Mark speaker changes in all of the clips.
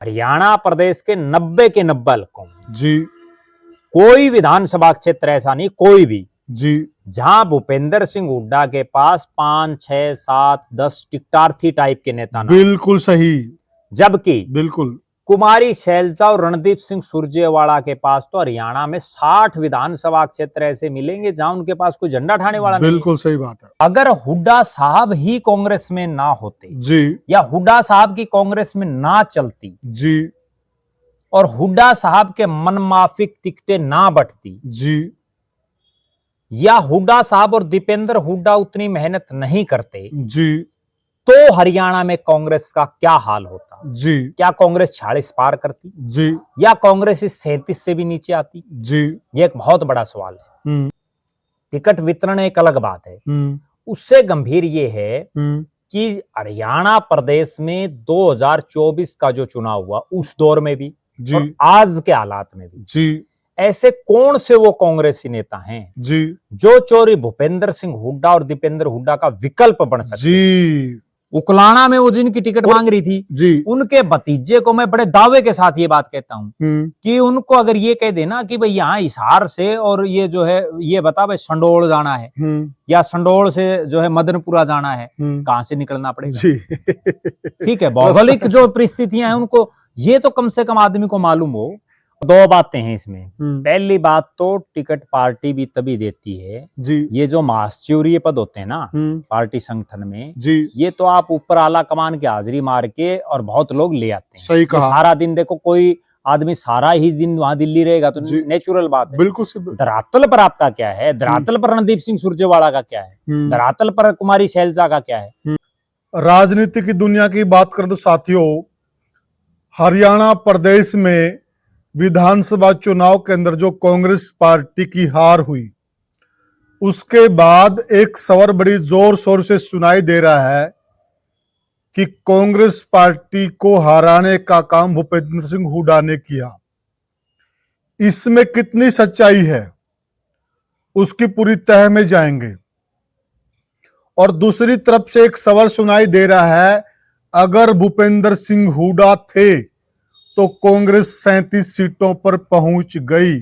Speaker 1: हरियाणा प्रदेश के 90 के 90 हलकों में
Speaker 2: जी
Speaker 1: कोई विधानसभा क्षेत्र ऐसा नहीं, कोई भी,
Speaker 2: जी
Speaker 1: जहां भूपेंद्र सिंह हुड्डा के पास 5, 6, 7, 10 टिकटार्थी टाइप के नेता ना,
Speaker 2: बिल्कुल सही,
Speaker 1: जबकि
Speaker 2: बिल्कुल
Speaker 1: कुमारी शैलजा और रणदीप सिंह सुरजेवाला के पास तो हरियाणा में 60 विधानसभा क्षेत्र ऐसे मिलेंगे जहां उनके पास कोई झंडा ठाने वाला नहीं है।
Speaker 2: बिल्कुल सही बात है।
Speaker 1: अगर हुड्डा साहब ही कांग्रेस में ना होते
Speaker 2: जी
Speaker 1: या हुड्डा साहब की कांग्रेस में ना चलती
Speaker 2: जी
Speaker 1: और हुड्डा साहब के मनमाफिक टिकटें ना बंटती
Speaker 2: जी
Speaker 1: या हुड्डा साहब और दीपेंद्र हुड्डा उतनी मेहनत नहीं करते
Speaker 2: जी
Speaker 1: तो हरियाणा में कांग्रेस का क्या हाल होता?
Speaker 2: जी
Speaker 1: क्या कांग्रेस 40 पार करती
Speaker 2: जी
Speaker 1: या कांग्रेस इस 37 से भी नीचे आती?
Speaker 2: जी
Speaker 1: ये एक बहुत बड़ा सवाल है। टिकट वितरण एक अलग बात है, उससे गंभीर ये है कि हरियाणा प्रदेश में 2024 का जो चुनाव हुआ उस दौर में भी और आज के हालात में भी
Speaker 2: जी
Speaker 1: ऐसे कौन से वो कांग्रेसी नेता हैं
Speaker 2: जी
Speaker 1: जो चौरी भूपेंद्र सिंह हुड्डा और दीपेंद्र हुड्डा का विकल्प बन सकते?
Speaker 2: जी
Speaker 1: उकलाना में वो जिनकी टिकट मांग रही थी
Speaker 2: जी
Speaker 1: उनके भतीजे को मैं बड़े दावे के साथ ये बात कहता हूं कि उनको अगर ये कह देना कि भाई यहाँ हिसार से और ये जो है ये बता भाई संडोल जाना है या संडोल से जो है मदनपुरा जाना है, कहां से निकलना पड़ेगा?
Speaker 2: जी
Speaker 1: ठीक है, भौगोलिक जो परिस्थितियां हैं उनको ये तो कम से कम आदमी को मालूम हो। दो बातें हैं इसमें। पहली बात तो टिकट पार्टी भी तभी देती है
Speaker 2: जी
Speaker 1: ये जो महासचिवरीय पद होते हैं ना पार्टी संगठन में
Speaker 2: जी
Speaker 1: ये तो आप ऊपर आला कमान की हाजिरी मार के और बहुत लोग ले आते हैं।
Speaker 2: सही कहा।
Speaker 1: सारा दिन देखो कोई आदमी सारा ही दिन वहां दिल्ली रहेगा तो नेचुरल बात है।
Speaker 2: बिल्कुल
Speaker 1: धरातल पर आपका क्या है? धरातल पर रणदीप सिंह सुरजेवाला का क्या है? धरातल पर कुमारी शैलजा का क्या है?
Speaker 2: राजनीति की दुनिया की बात करें तो साथियों, हरियाणा प्रदेश में विधानसभा चुनाव के अंदर जो कांग्रेस पार्टी की हार हुई उसके बाद एक सवाल बड़ी जोर शोर से सुनाई दे रहा है कि कांग्रेस पार्टी को हराने का काम भूपेंद्र सिंह हुड्डा ने किया। इसमें कितनी सच्चाई है उसकी पूरी तह में जाएंगे। और दूसरी तरफ से एक सवाल सुनाई दे रहा है, अगर भूपेंद्र सिंह हुड्डा थे तो कांग्रेस 37 सीटों पर पहुंच गई।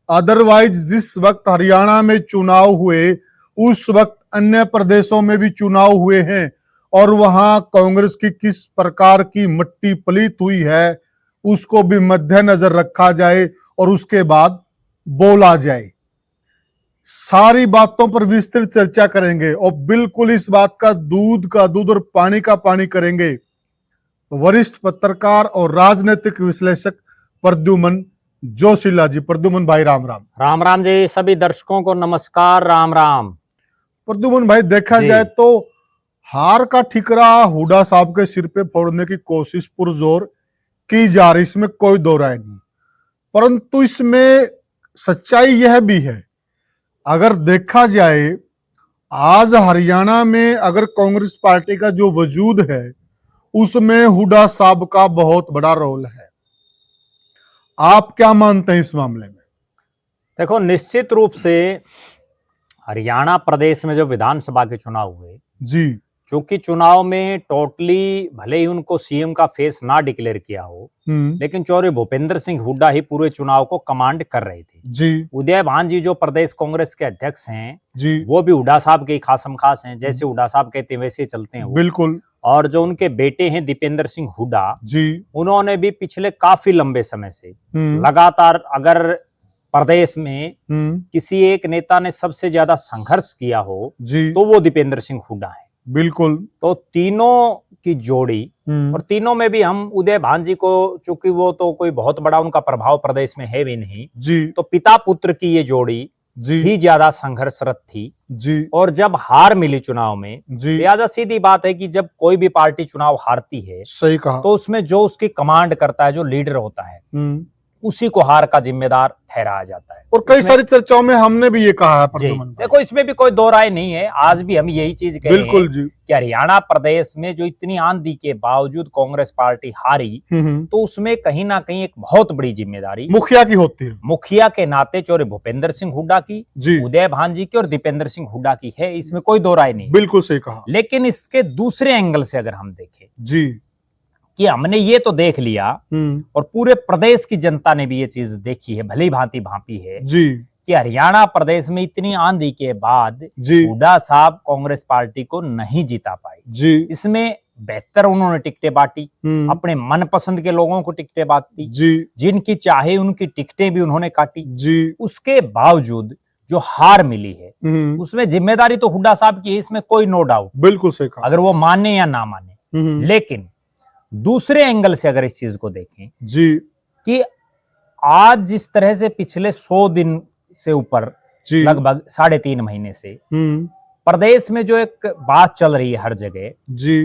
Speaker 2: अदरवाइज जिस वक्त हरियाणा में चुनाव हुए उस वक्त अन्य प्रदेशों में भी चुनाव हुए हैं और वहां कांग्रेस की किस प्रकार की मट्टी पलीत हुई है उसको भी मद्देनजर रखा जाए और उसके बाद बोला जाए। सारी बातों पर विस्तृत चर्चा करेंगे और बिल्कुल इस बात का दूध और पानी का पानी करेंगे वरिष्ठ पत्रकार और राजनीतिक विश्लेषक प्रद्युमन जोशीला जी। प्रद्युमन भाई राम राम।
Speaker 1: राम राम जी, सभी दर्शकों को नमस्कार, राम राम।
Speaker 2: प्रद्युमन भाई, देखा जाए तो हार का ठिकरा हुड्डा साहब के सिर पे फोड़ने की कोशिश पुरजोर की जा रही, इसमें कोई दो राय नहीं, परंतु इसमें सच्चाई यह भी है, अगर देखा जाए आज हरियाणा में अगर कांग्रेस पार्टी का जो वजूद है उसमें हुड्डा साहब का बहुत बड़ा रोल है। आप क्या मानते हैं इस मामले में?
Speaker 1: देखो, निश्चित रूप से हरियाणा प्रदेश में जो विधानसभा के चुनाव हुए
Speaker 2: जी,
Speaker 1: क्योंकि चुनाव में टोटली भले ही उनको सीएम का फेस ना डिक्लेयर किया हो लेकिन चौधरी भूपेंद्र सिंह हुड्डा ही पूरे चुनाव को कमांड कर रहे थे
Speaker 2: जी।
Speaker 1: उदय भान जी जो प्रदेश कांग्रेस के अध्यक्ष हैं
Speaker 2: जी,
Speaker 1: वो भी हुड्डा साहब के खासम खास हैं, जैसे हुड्डा साहब कहते हैं वैसे चलते हैं वो।
Speaker 2: बिल्कुल।
Speaker 1: और जो उनके बेटे हैं दीपेंद्र सिंह हुड्डा
Speaker 2: जी,
Speaker 1: उन्होंने भी पिछले काफी लंबे समय से लगातार, अगर प्रदेश में किसी एक नेता ने सबसे ज्यादा संघर्ष किया हो
Speaker 2: जी,
Speaker 1: तो वो दीपेंद्र सिंह हुड्डा है।
Speaker 2: बिल्कुल।
Speaker 1: तो तीनों की जोड़ी और तीनों में भी हम उदय भान जी को, चूंकि वो तो कोई बहुत बड़ा उनका प्रभाव प्रदेश में है भी नहीं
Speaker 2: जी,
Speaker 1: तो पिता पुत्र की ये जोड़ी
Speaker 2: जी
Speaker 1: ही ज्यादा संघर्षरत थी
Speaker 2: जी।
Speaker 1: और जब हार मिली चुनाव में,
Speaker 2: जी,
Speaker 1: लिहाजा सीधी बात है कि जब कोई भी पार्टी चुनाव हारती है
Speaker 2: सही कहा,
Speaker 1: तो उसमें जो उसकी कमांड करता है, जो लीडर होता है, उसी को हार का जिम्मेदार ठहराया जाता है।
Speaker 2: और कई सारी चर्चाओं में हमने भी ये कहा है प्रद्युमन भाई।
Speaker 1: देखो, इसमें भी कोई दो राय नहीं है, आज भी हम यही चीज कह रहे हैं।
Speaker 2: बिल्कुल जी।
Speaker 1: कि हरियाणा प्रदेश में जो इतनी आंधी के बावजूद कांग्रेस पार्टी हारी तो उसमें कहीं ना कहीं एक बहुत बड़ी जिम्मेदारी
Speaker 2: मुखिया की होती है।
Speaker 1: मुखिया के नाते चौधरी भूपेंद्र सिंह हुड्डा की, उदय भान जी की और दीपेंद्र सिंह हुड्डा की है, इसमें कोई दो राय नहीं।
Speaker 2: बिल्कुल सही कहा।
Speaker 1: लेकिन इसके दूसरे एंगल से अगर हम देखें
Speaker 2: जी,
Speaker 1: कि हमने ये तो देख लिया और पूरे प्रदेश की जनता ने भी ये चीज देखी है, भली भांति भांपी है
Speaker 2: जी
Speaker 1: कि हरियाणा प्रदेश में इतनी आंधी के बाद
Speaker 2: जी
Speaker 1: हुड्डा साहब कांग्रेस पार्टी को नहीं जिता पाए।
Speaker 2: जी
Speaker 1: इसमें बेहतर उन्होंने टिकटें बांटी, अपने मनपसंद के लोगों को टिकटें बांटी,
Speaker 2: जी
Speaker 1: जिनकी चाहे उनकी टिकटें भी उन्होंने काटी।
Speaker 2: जी
Speaker 1: उसके बावजूद जो हार मिली है उसमें जिम्मेदारी तो हुड्डा साहब की है, इसमें कोई नो डाउट,
Speaker 2: बिल्कुल सही कहा।
Speaker 1: अगर वो माने या ना माने। लेकिन दूसरे एंगल से अगर इस चीज को देखें
Speaker 2: जी
Speaker 1: कि आज जिस तरह से पिछले 100 दिन से ऊपर,
Speaker 2: जी
Speaker 1: लगभग 3.5 महीने से प्रदेश में जो एक बात चल रही है हर जगह
Speaker 2: जी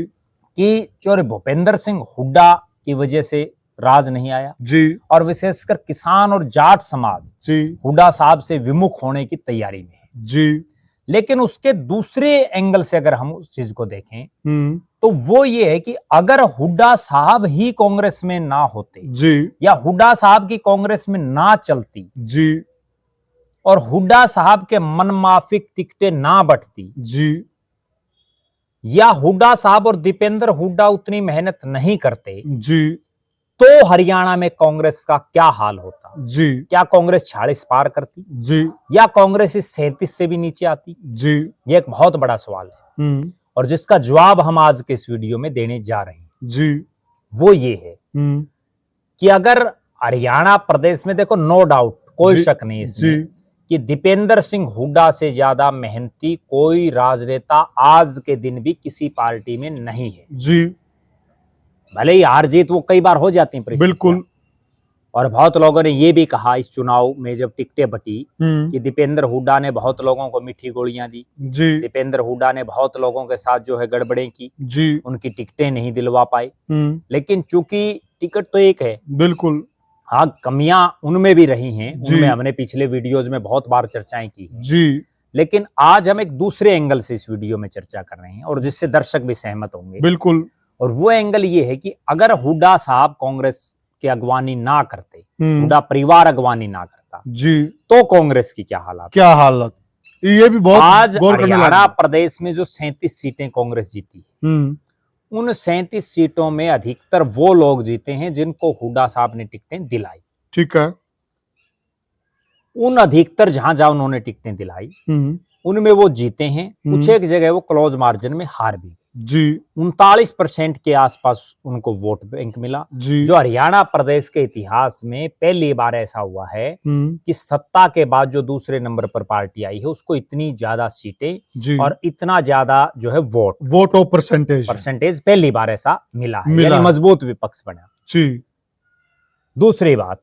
Speaker 1: कि जो भूपेंद्र सिंह हुड्डा की वजह से राज नहीं आया
Speaker 2: जी
Speaker 1: और विशेषकर किसान और जाट समाज
Speaker 2: जी
Speaker 1: हुड्डा साहब से विमुख होने की तैयारी में है।
Speaker 2: जी
Speaker 1: लेकिन उसके दूसरे एंगल से अगर हम उस चीज को देखें तो वो ये है कि अगर हुड्डा साहब ही कांग्रेस में ना होते
Speaker 2: जी
Speaker 1: या हुड्डा साहब की कांग्रेस में ना चलती
Speaker 2: जी
Speaker 1: और हुड्डा साहब के मनमाफिक टिकटें ना बंटती
Speaker 2: जी
Speaker 1: या हुड्डा साहब और दीपेंद्र हुड्डा उतनी मेहनत नहीं करते
Speaker 2: जी
Speaker 1: तो हरियाणा में कांग्रेस का क्या हाल होता?
Speaker 2: जी
Speaker 1: क्या कांग्रेस 46 पार करती
Speaker 2: जी
Speaker 1: या कांग्रेस इस 37 से भी नीचे आती?
Speaker 2: जी
Speaker 1: ये एक बहुत बड़ा सवाल है और जिसका जवाब हम आज के इस वीडियो में देने जा रहे हैं।
Speaker 2: जी
Speaker 1: वो ये है कि अगर हरियाणा प्रदेश में, देखो नो डाउट, कोई शक नहीं इसमें कि दीपेंद्र सिंह हुड्डा से ज्यादा मेहनती कोई राजनेता आज के दिन भी किसी पार्टी में नहीं है।
Speaker 2: जी
Speaker 1: भले ही हार जीत वो कई बार हो जाती है
Speaker 2: बिल्कुल।
Speaker 1: और बहुत लोगों ने ये भी कहा इस चुनाव में जब टिकटें बटी कि दीपेंद्र हुड्डा ने बहुत लोगों को मीठी गोलियां दी,
Speaker 2: जी
Speaker 1: दीपेंद्र हुड्डा ने बहुत लोगों के साथ जो है गड़बड़ें की,
Speaker 2: जी
Speaker 1: उनकी टिकटें नहीं दिलवा पाए। लेकिन चूंकि टिकट तो एक है,
Speaker 2: बिल्कुल,
Speaker 1: हाँ कमियां उनमें भी रही हैं, उनमें हमने पिछले वीडियोज में बहुत बार चर्चाएं की हैं।
Speaker 2: जी
Speaker 1: लेकिन आज हम एक दूसरे एंगल से इस वीडियो में चर्चा कर रहे हैं और जिससे दर्शक भी सहमत होंगे।
Speaker 2: बिल्कुल।
Speaker 1: और वो एंगल ये है कि अगर हुड्डा साहब कांग्रेस की अगवानी ना करते, हुड्डा परिवार अगवानी ना करता
Speaker 2: जी,
Speaker 1: तो कांग्रेस की क्या हालत?
Speaker 2: क्या हालत, ये भी बहुत
Speaker 1: आज
Speaker 2: गौर करने
Speaker 1: हरियाणा प्रदेश में जो 37 सीटें कांग्रेस जीती, उन 37 सीटों में अधिकतर वो लोग जीते हैं जिनको हुड्डा साहब ने टिकटें दिलाई।
Speaker 2: ठीक है।
Speaker 1: उन अधिकतर जहां जहां उन्होंने टिकटें दिलाई उनमें वो जीते हैं। कुछ एक जगह वो क्लोज मार्जिन में हार भी
Speaker 2: जी।
Speaker 1: 39% के आसपास उनको वोट बैंक मिला
Speaker 2: जी।
Speaker 1: जो हरियाणा प्रदेश के इतिहास में पहली बार ऐसा हुआ है कि सत्ता के बाद जो दूसरे नंबर पर पार्टी आई है उसको इतनी ज्यादा सीटें और इतना ज्यादा जो है वोट ऑफ परसेंटेज पहली बार ऐसा मिला है, यानी मजबूत विपक्ष बना।
Speaker 2: जी।
Speaker 1: दूसरी बात,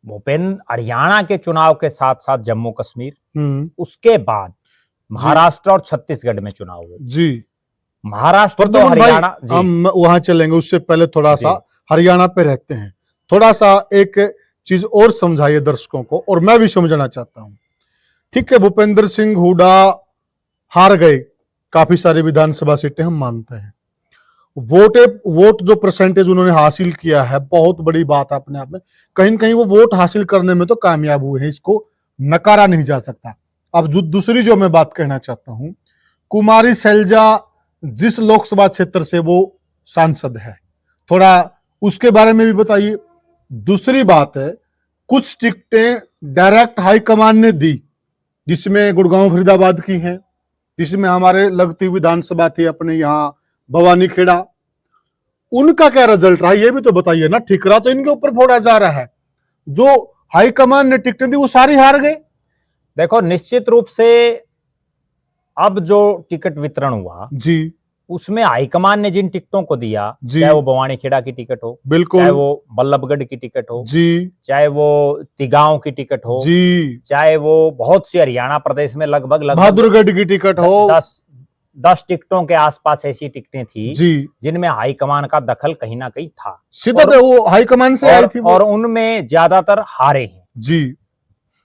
Speaker 1: भूपेंद्र हरियाणा के चुनाव के साथ साथ जम्मू कश्मीर, उसके बाद महाराष्ट्र और छत्तीसगढ़ में चुनाव हुए। जी। महाराष्ट्र तो हरियाणा,
Speaker 2: हम वहां चलेंगे, उससे पहले थोड़ा सा हरियाणा पे रहते हैं। थोड़ा सा एक चीज और समझाइए दर्शकों को, और मैं भी समझना चाहता हूं। ठीक है, भूपेंद्र सिंह हुड्डा हार गए काफी सारी विधानसभा सीटें, हम मानते हैं। वोट जो परसेंटेज उन्होंने हासिल किया है बहुत बड़ी बात है अपने आप में। कहीं न कहीं वो वोट हासिल करने में तो कामयाब हुए हैं, इसको नकारा नहीं जा सकता। अब दूसरी जो मैं बात कहना चाहता हूं, कुमारी सैलजा जिस लोकसभा क्षेत्र से वो सांसद है, थोड़ा उसके बारे में भी बताइए। दूसरी बात है, कुछ टिकटें डायरेक्ट हाईकमान ने दी, जिसमें गुड़गांव फरीदाबाद की हैं, जिसमें हमारे लगती विधानसभा थी अपने यहाँ भवानी खेड़ा। उनका क्या रिजल्ट रहा ये भी तो बताइए ना। ठिकरा तो इनके ऊपर फोड़ा जा रहा है, जो हाईकमान ने टिकटें दी वो सारी हार गए।
Speaker 1: देखो, निश्चित रूप से अब जो टिकट वितरण हुआ जी, उसमें हाईकमान ने जिन टिकटों को दिया, चाहे वो भवानी खेड़ा की टिकट हो, बिल्कुल, चाहे वो बल्लभगढ़ की टिकट हो जी, चाहे वो तिगांव की टिकट हो जी, चाहे वो बहुत सी हरियाणा प्रदेश में लगभग
Speaker 2: बहादुरगढ़ की टिकट हो,
Speaker 1: 10 टिकटों के आसपास ऐसी टिकटें थी जी जिनमें हाईकमान का दखल कहीं ना कहीं था।
Speaker 2: सीधा वो हाईकमान से आई थी
Speaker 1: और उनमें ज्यादातर हारे हैं जी।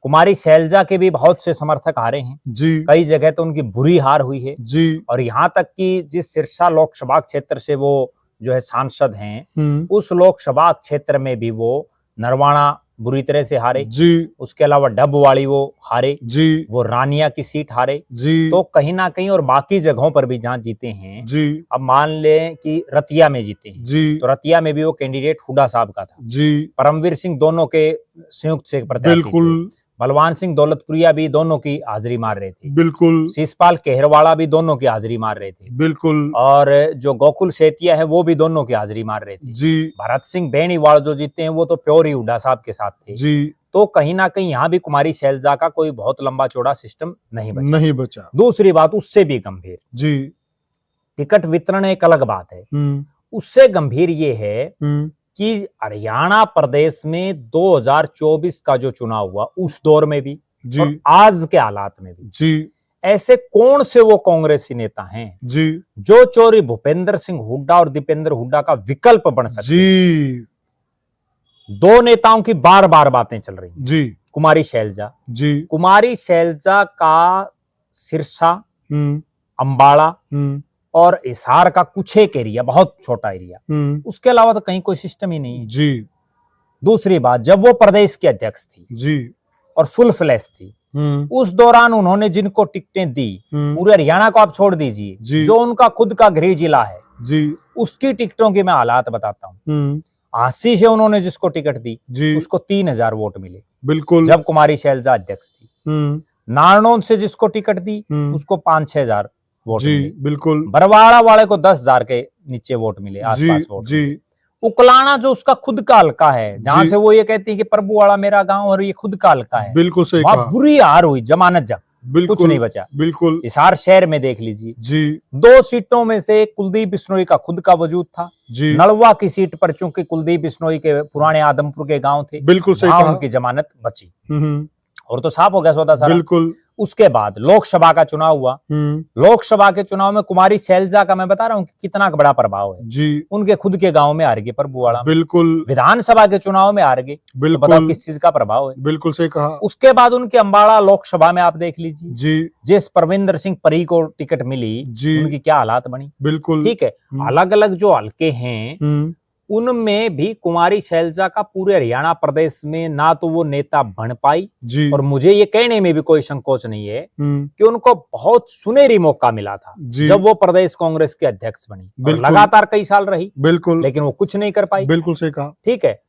Speaker 1: कुमारी सैलजा के भी बहुत से समर्थक हारे हैं जी, कई जगह तो उनकी बुरी हार हुई है जी। और यहाँ तक कि जिस सिरसा लोकसभा क्षेत्र से वो जो है सांसद हैं, उस लोकसभा क्षेत्र में भी वो नरवाना बुरी तरह से हारे
Speaker 2: जी
Speaker 1: उसके अलावा डबवाड़ी वो हारे
Speaker 2: जी
Speaker 1: वो रानिया की सीट हारे
Speaker 2: जी
Speaker 1: तो कहीं ना कहीं और बाकी जगहों पर भी जहां जीते हैं
Speaker 2: जी
Speaker 1: अब मान लें कि रतिया में जीते हैं
Speaker 2: जी
Speaker 1: तो रतिया में भी वो कैंडिडेट हुड्डा साहब का था
Speaker 2: जी
Speaker 1: परमवीर सिंह दोनों के संयुक्त से प्रत्याशी थे
Speaker 2: बिल्कुल
Speaker 1: बलवान सिंह दौलतपुरिया भी दोनों की हाजिरी मार रहे थे
Speaker 2: बिल्कुल
Speaker 1: शिषपाल केहरवाड़ा भी दोनों की हाजिरी मार रहे थे
Speaker 2: बिल्कुल
Speaker 1: और जो गोकुल सेतिया है वो भी दोनों की हाजिरी मार रहे थे
Speaker 2: जी
Speaker 1: भरत सिंह बेनीवाल जो जीते हैं वो तो प्योर ही हुड्डा साहब के साथ थे
Speaker 2: जी
Speaker 1: तो कहीं ना कहीं यहाँ भी कुमारी शैलजा का कोई बहुत लंबा चौड़ा सिस्टम नहीं बचा
Speaker 2: नहीं बचा
Speaker 1: दूसरी बात उससे भी गंभीर
Speaker 2: जी
Speaker 1: टिकट वितरण एक अलग बात है उससे गंभीर ये है कि हरियाणा प्रदेश में 2024 का जो चुनाव हुआ उस दौर में भी
Speaker 2: जी
Speaker 1: और आज के हालात में भी
Speaker 2: जी
Speaker 1: ऐसे कौन से वो कांग्रेसी नेता हैं
Speaker 2: जी
Speaker 1: जो चौरी भूपेंद्र सिंह हुड्डा और दीपेंद्र हुड्डा का विकल्प बन सकते
Speaker 2: जी
Speaker 1: हैं दो नेताओं की बार बार बातें चल रही हैं
Speaker 2: जी
Speaker 1: कुमारी शैलजा
Speaker 2: जी
Speaker 1: कुमारी शैलजा का सिरसा अंबाला और हिसार का कुछ एक एरिया बहुत छोटा एरिया उसके अलावा तो कहीं कोई सिस्टम ही नहीं है
Speaker 2: जी
Speaker 1: दूसरी बात जब वो प्रदेश की अध्यक्ष थी
Speaker 2: जी
Speaker 1: और फुल फ्लैश थी उस दौरान उन्होंने जिनको टिकटें दी पूरे हरियाणा को आप छोड़ दीजिए
Speaker 2: जी
Speaker 1: जो उनका खुद का गृह जिला है
Speaker 2: जी
Speaker 1: उसकी टिकटों के मैं हालात बताता हूँ 80 से उन्होंने जिसको टिकट दी
Speaker 2: जी
Speaker 1: उसको 3000 वोट मिले
Speaker 2: बिल्कुल
Speaker 1: जब कुमारी शैलजा अध्यक्ष थी नारनौल से जिसको टिकट दी उसको 5-6 हजार वोट
Speaker 2: जी
Speaker 1: मिले
Speaker 2: बिल्कुल
Speaker 1: बरवाड़ा वाले को 10,000 के नीचे वोट मिले
Speaker 2: जी
Speaker 1: आसपास वोट
Speaker 2: जी
Speaker 1: मिले। उकलाना जो उसका खुद का हल्का है जहां
Speaker 2: जी
Speaker 1: से वो ये कहती है कि प्रभुवाड़ा मेरा गांव और ये खुद का हल्का है
Speaker 2: बिल्कुल सही
Speaker 1: वहां
Speaker 2: कहा
Speaker 1: बुरी हार हुई जमानत जब कुछ
Speaker 2: बिल्कुल
Speaker 1: नहीं बचा
Speaker 2: बिल्कुल
Speaker 1: हिसार शहर में देख लीजिए
Speaker 2: जी
Speaker 1: 2 सीटों में से कुलदीप बिश्नोई का खुद का वजूद था
Speaker 2: जी
Speaker 1: नलवा की सीट पर चूंकि कुलदीप बिश्नोई के पुराने आदमपुर के गांव थे
Speaker 2: बिल्कुल सही
Speaker 1: वहां
Speaker 2: कहा
Speaker 1: उनकी जमानत बची
Speaker 2: हम्म,
Speaker 1: और तो साफ हो गया सौदा सारा
Speaker 2: बिल्कुल
Speaker 1: उसके बाद लोकसभा का चुनाव हुआ लोकसभा के चुनाव में कुमारी शैलजा का मैं बता रहा हूं कि कितना बड़ा प्रभाव है
Speaker 2: जी
Speaker 1: उनके खुद के गांव में हार गए प्रभुवाड़ा में
Speaker 2: बिल्कुल
Speaker 1: विधानसभा के चुनाव में हार गए तो बताओ
Speaker 2: बिल्कुल
Speaker 1: किस चीज का प्रभाव है
Speaker 2: बिल्कुल सही कहा
Speaker 1: उसके बाद उनके अंबाला लोकसभा में आप देख लीजिए
Speaker 2: जी
Speaker 1: जिस परविंदर सिंह परी को टिकट मिली
Speaker 2: जी
Speaker 1: उनकी क्या हालात बनी
Speaker 2: बिल्कुल
Speaker 1: ठीक है अलग अलग जो हल्के हैं उनमें भी कुमारी शैलजा का पूरे हरियाणा प्रदेश में ना तो वो नेता बन पाई
Speaker 2: जी
Speaker 1: और मुझे ये कहने में भी कोई संकोच नहीं है
Speaker 2: हम्म,
Speaker 1: कि उनको बहुत सुनहरी मौका मिला था
Speaker 2: जी
Speaker 1: जब वो प्रदेश कांग्रेस के अध्यक्ष बनी और
Speaker 2: बिल्कुल।
Speaker 1: लगातार कई साल रही
Speaker 2: बिल्कुल
Speaker 1: लेकिन वो कुछ नहीं कर पाई
Speaker 2: बिल्कुल सही कहा
Speaker 1: ठीक है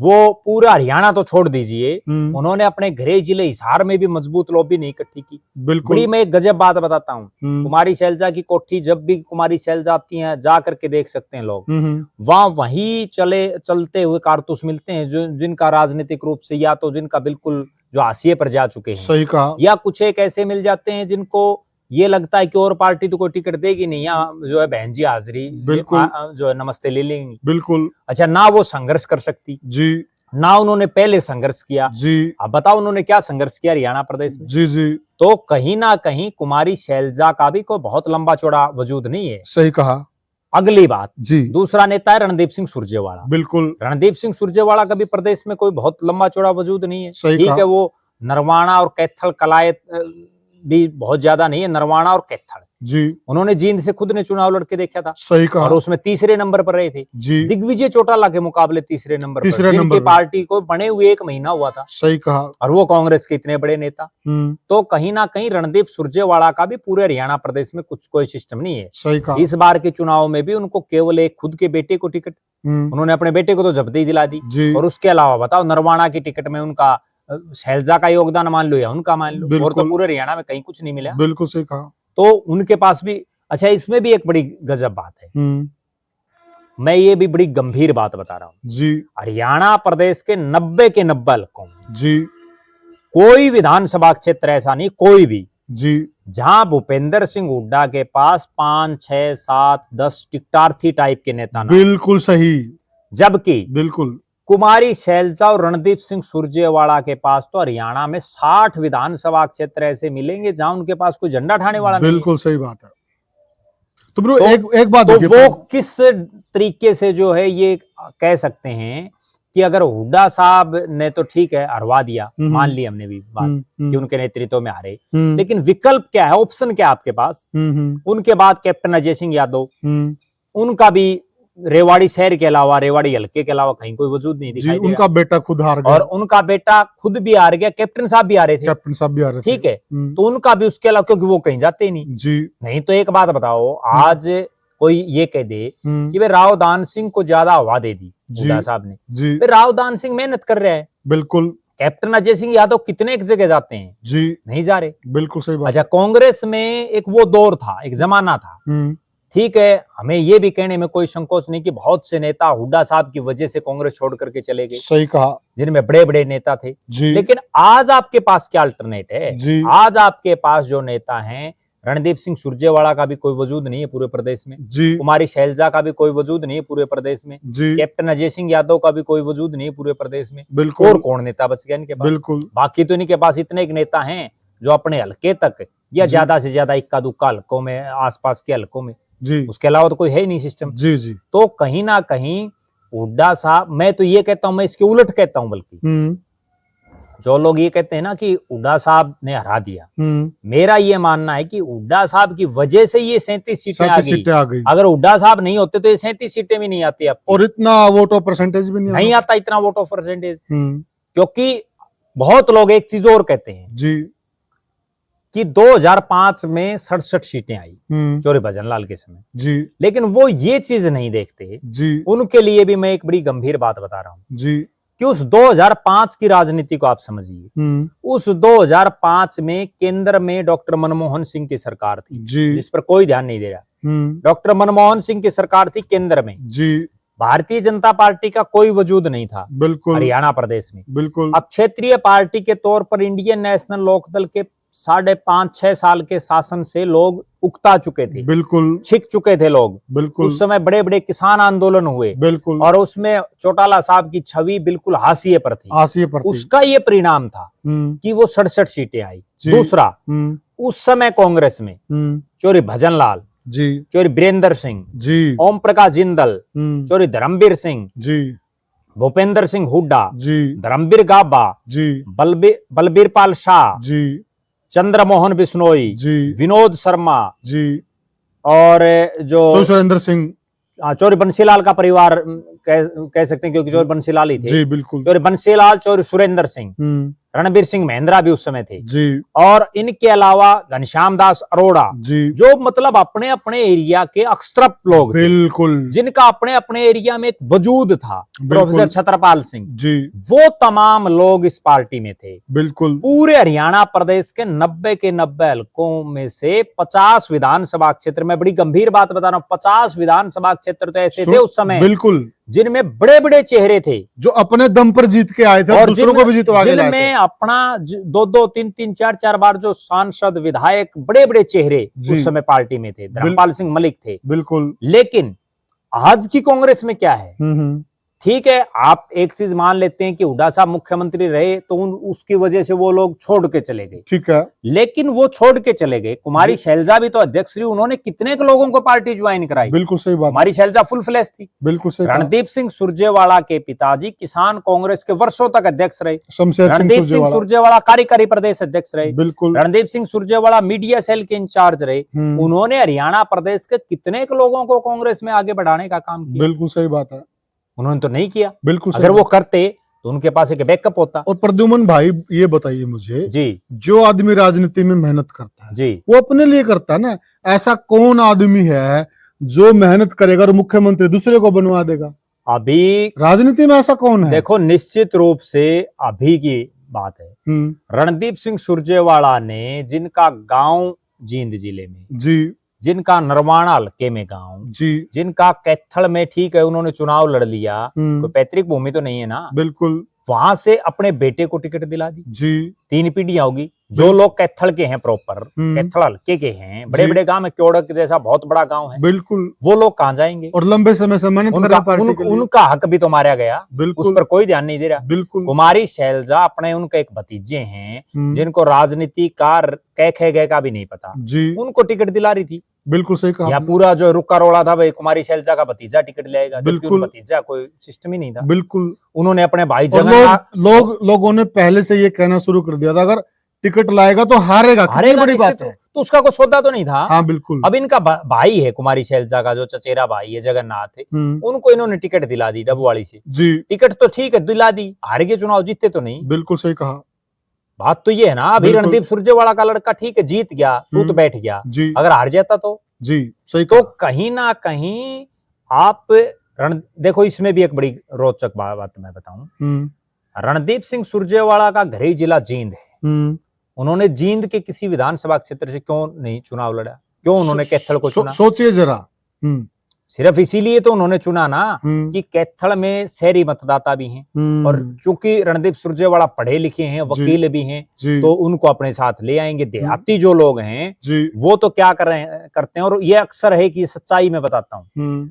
Speaker 1: वो पूरा हरियाणा तो छोड़ दीजिए
Speaker 2: हम्म,
Speaker 1: उन्होंने अपने गृह जिले हिसार में भी मजबूत लॉबी नहीं इकट्ठी की
Speaker 2: बिल्कुल
Speaker 1: बड़ी मैं एक गजब बात बताता हूँ
Speaker 2: हम्म,
Speaker 1: कुमारी शैलजा की कोठी जब भी कुमारी शैलजा आती हैं जा करके देख सकते हैं लोग
Speaker 2: हम्म,
Speaker 1: वहां वही चलते हुए कारतूस मिलते हैं जो जिनका राजनीतिक रूप से या तो जिनका बिल्कुल जो हाशिए पर जा चुके हैं
Speaker 2: सही कहा
Speaker 1: या कुछ एक ऐसे मिल जाते हैं जिनको ये लगता है कि और पार्टी तो कोई टिकट देगी नहीं या जो है बहन जी हाजिरी
Speaker 2: बिल्कुल।
Speaker 1: जो है नमस्ते ले लेंगी
Speaker 2: बिल्कुल
Speaker 1: अच्छा ना वो संघर्ष कर सकती
Speaker 2: जी
Speaker 1: ना उन्होंने पहले संघर्ष किया
Speaker 2: जी
Speaker 1: अब बताओ उन्होंने क्या संघर्ष किया हरियाणा प्रदेश में
Speaker 2: जी जी
Speaker 1: तो कहीं ना कहीं कुमारी शैलजा का भी कोई बहुत लंबा चौड़ा वजूद नहीं है
Speaker 2: सही कहा
Speaker 1: अगली बात
Speaker 2: जी
Speaker 1: दूसरा नेता है रणदीप सिंह सुरजेवाला
Speaker 2: बिल्कुल
Speaker 1: रणदीप सिंह सुरजेवाला का भी प्रदेश में कोई बहुत लंबा चौड़ा वजूद नहीं है
Speaker 2: सही
Speaker 1: ठीक
Speaker 2: कहा।
Speaker 1: है वो नरवाना और कैथल कलायत भी बहुत ज्यादा नहीं है नरवाना और कैथल
Speaker 2: जी
Speaker 1: उन्होंने जींद से खुद ने चुनाव लड़के देखा था
Speaker 2: सही कहा
Speaker 1: और उसमें तीसरे नंबर पर रहे थे
Speaker 2: जी
Speaker 1: दिग्विजय चौटाला के मुकाबले तीसरे नंबर
Speaker 2: तीसरे
Speaker 1: पर
Speaker 2: नंबर
Speaker 1: जिनकी
Speaker 2: पर।
Speaker 1: पार्टी को बने हुए 1 महीना हुआ था
Speaker 2: सही कहा
Speaker 1: और वो कांग्रेस के इतने बड़े नेता तो कहीं ना कहीं रणदीप सुरजेवाला का भी पूरे हरियाणा प्रदेश में कुछ कोई सिस्टम नहीं है
Speaker 2: सही कहा
Speaker 1: इस बार के चुनाव में भी उनको केवल एक खुद के बेटे को टिकट उन्होंने अपने बेटे को तो जब्ती दिला दी
Speaker 2: जी
Speaker 1: और उसके अलावा बताओ नरवाना की टिकट में उनका शैलजा का योगदान मान लो या उनका मान लो और तो
Speaker 2: बिल्कुल।
Speaker 1: पूरे हरियाणा में कहीं कुछ नहीं मिला
Speaker 2: बिल्कुल सही कहा
Speaker 1: तो उनके पास भी अच्छा इसमें भी एक बड़ी गजब बात है मैं ये भी बड़ी गंभीर बात बता रहा हूँ
Speaker 2: जी
Speaker 1: हरियाणा प्रदेश के 90 के 90 हलकों में
Speaker 2: जी
Speaker 1: कोई विधानसभा क्षेत्र ऐसा नहीं कोई भी
Speaker 2: जी
Speaker 1: जहां भूपेंद्र सिंह हुड्डा के पास 5, 6, 7, 10 टिकटार्थी टाइप के नेता ना
Speaker 2: बिल्कुल सही
Speaker 1: जबकि
Speaker 2: बिल्कुल
Speaker 1: कुमारी शैलजा और रणदीप सिंह सुरजेवाला के पास तो हरियाणा में 60 विधानसभा क्षेत्र ऐसे मिलेंगे जहां उनके पास कोई झंडा उठाने वाला नहीं है।
Speaker 2: बिल्कुल सही बात है तो ब्रो
Speaker 1: तो-
Speaker 2: एक बात
Speaker 1: तो
Speaker 2: देखिए
Speaker 1: वो किस तरीके से जो है ये कह सकते हैं कि अगर हुड्डा साहब ने तो ठीक है हरवा दिया मान ली हमने भी बात कि उनके नेतृत्व में हारे लेकिन विकल्प क्या है ऑप्शन क्या है आपके पास उनके बाद कैप्टन अजय सिंह यादव उनका भी रेवाड़ी शहर के अलावा, रेवाड़ी हल्के के अलावा कहीं कोई वजूद नहीं
Speaker 2: जी,
Speaker 1: दिखाई दे
Speaker 2: उनका बेटा खुद हार
Speaker 1: रहा।
Speaker 2: गया
Speaker 1: और उनका बेटा खुद भी हार गया, कैप्टन साहब भी आ रहे थे,
Speaker 2: कैप्टन साहब भी आ रहे थे।
Speaker 1: ठीक है, तो उनका भी उसके अलावा, क्योंकि वो कहीं जाते ही नहीं।
Speaker 2: जी
Speaker 1: नहीं तो एक बात बताओ, आज कोई ये कह दे कि वे राव दान सिंह को ज्यादा हवा दे दी
Speaker 2: जी
Speaker 1: हुड्डा साहब ने,
Speaker 2: जी
Speaker 1: वे राव दान सिंह मेहनत कर रहे हैं,
Speaker 2: बिल्कुल
Speaker 1: कैप्टन अजय सिंह यादव कितने एक जगह जाते हैं,
Speaker 2: जी
Speaker 1: नहीं जा रहे।
Speaker 2: बिल्कुल सही बात।
Speaker 1: अच्छा, कांग्रेस में एक वो दौर था, एक जमाना था, ठीक है, हमें ये भी कहने में कोई संकोच नहीं कि बहुत से नेता हुड्डा साहब की वजह से कांग्रेस छोड़ करके चले गए,
Speaker 2: सही कहा
Speaker 1: जिनमें बड़े बड़े नेता थे।
Speaker 2: जी
Speaker 1: लेकिन आज आपके पास क्या अल्टरनेट है?
Speaker 2: जी
Speaker 1: आज आपके पास जो नेता हैं, रणदीप सिंह सुरजेवाला का भी कोई वजूद नहीं है पूरे प्रदेश में,
Speaker 2: जी
Speaker 1: कुमारी शैलजा का भी कोई वजूद नहीं है पूरे प्रदेश में,
Speaker 2: जी
Speaker 1: कैप्टन अजय सिंह यादव का भी कोई वजूद नहीं है पूरे प्रदेश में। और
Speaker 2: बिल्कुल
Speaker 1: कौन नेता बच गया इनके पास?
Speaker 2: बिल्कुल
Speaker 1: बाकी तो इनके पास इतने एक नेता हैं जो अपने हल्के तक या
Speaker 2: जी।
Speaker 1: ज्यादा से ज्यादा इक्का दुक्का हल्कों में, आसपास के हल्कों में,
Speaker 2: जी
Speaker 1: उसके अलावा तो कोई है ही नहीं सिस्टम।
Speaker 2: जी जी
Speaker 1: तो कहीं ना कहीं हुड्डा साहब, मैं तो ये कहता हूं, मैं इसके उलट कहता हूं, बल्कि जो लोग ये कहते हैं ना कि हुड्डा साहब ने हरा दिया, मेरा ये मानना है कि हुड्डा साहब की वजह से ये 37 सीटें आ
Speaker 2: 37
Speaker 1: गई।
Speaker 2: सीटें आ गई
Speaker 1: अगर हुड्डा साहब नहीं होते तो ये 37 सीटें भी नहीं आती, अब
Speaker 2: और इतना वोट ऑफ परसेंटेज भी
Speaker 1: नहीं आता इतना वोट ऑफ परसेंटेज।
Speaker 2: हम्म
Speaker 1: क्योंकि बहुत लोग एक चीज और कहते हैं
Speaker 2: जी
Speaker 1: कि 2005 में 67 सीटें आई चौरी भजन लाल के समय,
Speaker 2: जी
Speaker 1: लेकिन वो ये चीज नहीं देखते।
Speaker 2: जी
Speaker 1: उनके लिए भी मैं एक बड़ी गंभीर बात बता रहा हूं
Speaker 2: जी
Speaker 1: कि उस 2005 की राजनीति को आप समझिए। उस 2005 में केंद्र में डॉक्टर मनमोहन सिंह की सरकार थी,
Speaker 2: जी
Speaker 1: जिस पर कोई ध्यान नहीं दे रहा। डॉक्टर मनमोहन सिंह की सरकार थी केंद्र में,
Speaker 2: जी
Speaker 1: भारतीय जनता पार्टी का कोई वजूद नहीं था
Speaker 2: बिल्कुल
Speaker 1: हरियाणा प्रदेश में।
Speaker 2: बिल्कुल
Speaker 1: अब क्षेत्रीय पार्टी के तौर पर इंडियन नेशनल लोकदल के 5.5-6 साल के शासन से लोग उकता चुके थे,
Speaker 2: बिल्कुल
Speaker 1: छिक चुके थे लोग।
Speaker 2: बिल्कुल
Speaker 1: उस समय बड़े बड़े किसान आंदोलन हुए
Speaker 2: बिल्कुल
Speaker 1: और उसमें चौटाला साहब की छवि बिल्कुल हाशिए पर थी।
Speaker 2: हाशिए पर थी।
Speaker 1: उसका ये परिणाम था कि वो 67 सीटें आई।
Speaker 2: जी।
Speaker 1: दूसरा, उस समय कांग्रेस में चौरी भजन लाल
Speaker 2: जी
Speaker 1: चौरी बीरेंद्र सिंह,
Speaker 2: जी
Speaker 1: ओम प्रकाश जिंदल, चौरी धर्मवीर सिंह,
Speaker 2: जी
Speaker 1: भूपेंद्र सिंह हुड्डा,
Speaker 2: जी
Speaker 1: धर्मवीर गाबा,
Speaker 2: जी
Speaker 1: बलबीर पाल शाह,
Speaker 2: जी
Speaker 1: चंद्रमोहन बिश्नोई,
Speaker 2: जी
Speaker 1: विनोद शर्मा,
Speaker 2: जी
Speaker 1: और जो
Speaker 2: सुरेंद्र सिंह
Speaker 1: चौरी बंसीलाल का परिवार कह सकते हैं, क्योंकि चौरी बंसीलाल ही थे।
Speaker 2: जी बिल्कुल
Speaker 1: चौरी बंसीलाल, चौरी सुरेंद्र सिंह, रणबीर सिंह महेंद्रा भी उस समय थे।
Speaker 2: जी
Speaker 1: और इनके अलावा घनश्याम दास अरोड़ा,
Speaker 2: जी
Speaker 1: जो मतलब अपने अपने एरिया के अक्षरप लोग थे,
Speaker 2: बिल्कुल
Speaker 1: जिनका अपने अपने एरिया में एक वजूद था।
Speaker 2: बिल्कुल।
Speaker 1: प्रोफेसर छत्रपाल सिंह,
Speaker 2: जी
Speaker 1: वो तमाम लोग इस पार्टी में थे।
Speaker 2: बिल्कुल
Speaker 1: पूरे हरियाणा प्रदेश के 90 के 90 हलकों में से 50 विधानसभा क्षेत्र में, बड़ी गंभीर बात बता रहा हूं, 50 विधानसभा क्षेत्र तो ऐसे थे उस समय
Speaker 2: बिल्कुल
Speaker 1: जिनमें बड़े बड़े चेहरे थे,
Speaker 2: जो अपने दम पर जीत के आए थे और दूसरों को भी जितवा के लाए थे।
Speaker 1: जिनमें अपना 2-2, 3-3, 4-4 बार जो सांसद, विधायक, बड़े बड़े चेहरे
Speaker 2: जी।
Speaker 1: उस समय पार्टी में थे। धर्मपाल सिंह मलिक थे।
Speaker 2: बिल्कुल।
Speaker 1: लेकिन आज की कांग्रेस में क्या है? ठीक है, आप एक चीज मान लेते हैं कि हुड्डा साहब मुख्यमंत्री रहे तो उसकी वजह से वो लोग छोड़ के चले गए,
Speaker 2: ठीक है,
Speaker 1: लेकिन वो छोड़ के चले गए। कुमारी शैलजा भी तो अध्यक्ष रही, उन्होंने कितने के लोगों को पार्टी ज्वाइन कराई।
Speaker 2: बिल्कुल सही बात।
Speaker 1: कुमारी शैलजा फुल फ्लैश थी।
Speaker 2: बिल्कुल सही।
Speaker 1: रणदीप सिंह सुरजेवाला के पिताजी किसान कांग्रेस के वर्षों तक अध्यक्ष रहे।
Speaker 2: शमशेर
Speaker 1: रणदीप सिंह सुरजेवाला कार्यकारी प्रदेश अध्यक्ष रहे।
Speaker 2: बिल्कुल।
Speaker 1: रणदीप सिंह सुरजेवाला मीडिया सेल के इंचार्ज रहे। उन्होंने हरियाणा प्रदेश के कितने के लोगों को कांग्रेस में आगे बढ़ाने का काम किया।
Speaker 2: बिल्कुल सही बात है।
Speaker 1: उन्होंने तो नहीं किया।
Speaker 2: बिल्कुल।
Speaker 1: अगर वो करते तो उनके पास एक बैकअप होता।
Speaker 2: और प्रद्युमन भाई, ये बताइए मुझे
Speaker 1: जी,
Speaker 2: जो आदमी राजनीति में मेहनत करता है
Speaker 1: जी,
Speaker 2: वो अपने लिए करता है ना। ऐसा कौन आदमी है जो मेहनत करेगा और मुख्यमंत्री दूसरे को बनवा देगा?
Speaker 1: अभी
Speaker 2: राजनीति में ऐसा कौन है?
Speaker 1: देखो, निश्चित रूप से अभी की बात है। रणदीप सिंह सुरजेवाला ने, जिनका गांव जींद जिले में
Speaker 2: जी,
Speaker 1: जिनका नरवाना हल्के में गांव
Speaker 2: जी,
Speaker 1: जिनका कैथल में, ठीक है, उन्होंने चुनाव लड़ लिया, कोई पैतृक भूमि तो नहीं है ना,
Speaker 2: बिल्कुल,
Speaker 1: वहां से अपने बेटे को टिकट दिला दी।
Speaker 2: जी,
Speaker 1: 3 पीढ़ियां होगी। जो लोग कैथल के हैं, प्रॉपर कैथल हल्के के हैं, बड़े बड़े गांव में, क्योड़क जैसा बहुत बड़ा गांव है,
Speaker 2: बिल्कुल,
Speaker 1: वो लोग कहां जाएंगे?
Speaker 2: और लंबे समय से मेहनत कर रहे हैं पार्टी के लिए।
Speaker 1: उनका हक भी तो मारा गया,
Speaker 2: बिल्कुल,
Speaker 1: उस पर कोई ध्यान नहीं दे रहा।
Speaker 2: बिल्कुल।
Speaker 1: कुमारी शैलजा अपने, उनके एक भतीजे हैं जिनको राजनीति का कै गए का भी नहीं पता,
Speaker 2: जी,
Speaker 1: उनको टिकट दिला रही थी।
Speaker 2: बिल्कुल सही कहा।
Speaker 1: या पूरा जो रुक्का रोड़ा था, भाई कुमारी शैलजा का भतीजा टिकट लेगा,
Speaker 2: बिल्कुल,
Speaker 1: भतीजा कोई सिस्टम ही नहीं था।
Speaker 2: बिल्कुल।
Speaker 1: उन्होंने अपने भाई
Speaker 2: लोगों ने पहले से ये कहना शुरू कर दिया था, अगर टिकट लाएगा तो हारेगा, कितनी
Speaker 1: हारेगा
Speaker 2: बड़ी
Speaker 1: निश्चित
Speaker 2: बात है।
Speaker 1: तो उसका कोई सौदा तो नहीं था।
Speaker 2: हाँ बिल्कुल।
Speaker 1: अब इनका भाई है कुमारी शैलजा का, जो चचेरा भाई है जगन्नाथ है,
Speaker 2: हम्म,
Speaker 1: उनको इन्होंने टिकट दिला दी डबवाली से।
Speaker 2: जी
Speaker 1: टिकट तो ठीक है दिला दी, हार गए चुनाव, जीते तो नहीं।
Speaker 2: बिल्कुल सही कहा।
Speaker 1: बात तो ये है ना, अभी
Speaker 2: बिल्कुल।
Speaker 1: रणदीप सुरजेवाला का लड़का ठीक है जीत गया, सूत बैठ गया,
Speaker 2: जी
Speaker 1: अगर हार जाता तो
Speaker 2: जी सही
Speaker 1: तो
Speaker 2: कहा।
Speaker 1: कहीं ना कहीं आप देखो इसमें भी एक बड़ी रोचक बात मैं बताऊं। रणदीप सिंह सुरजेवाला का घर ही जिला जींद है। उन्होंने जींद के किसी विधानसभा क्षेत्र से क्यों नहीं चुनाव लड़ा, क्यों उन्होंने कैथल को चुना?
Speaker 2: सोचिए जरा।
Speaker 1: सिर्फ इसीलिए तो उन्होंने चुना ना कि कैथल में शहरी मतदाता भी हैं, और चूंकि रणदीप सुरजेवाला पढ़े लिखे हैं, वकील भी हैं, तो उनको अपने साथ ले आएंगे। देहाती जो लोग हैं वो तो क्या करते हैं, और ये अक्सर है कि सच्चाई में बताता हूं,